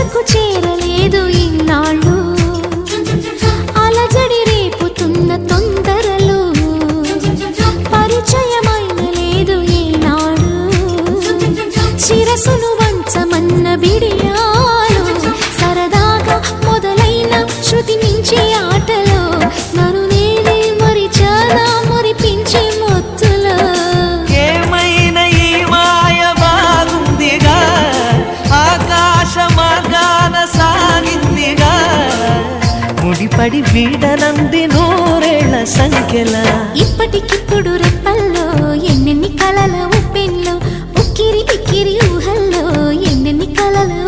మనసుకు చేరలేదు ఇన్నాళ్ళు అలజడి రేపుతున్న తొందరలు పరిచయమైన లేదు ఏనాడు శిరసును వంచమన్న బిడియాలు సరదాగా మొదలైన శృతి మించి ఆటలో నన్ను నేనే మరిచానా మురిపించే మొత్తులో ఏమైనా ఈ మాయ బాగుందిగా ఆకాశ మార్గాన సాగిందిగా ముడిపడి వీడనంది నూరేళ్ల సంఖ్యల ఇప్పటికిప్పుడు రెప్పల్లో ఎన్నెన్ని కలల ఉప్పెన్లో ఉక్కిరి బిక్కిరి ఊహల్లో ఎన్నెన్ని కలలు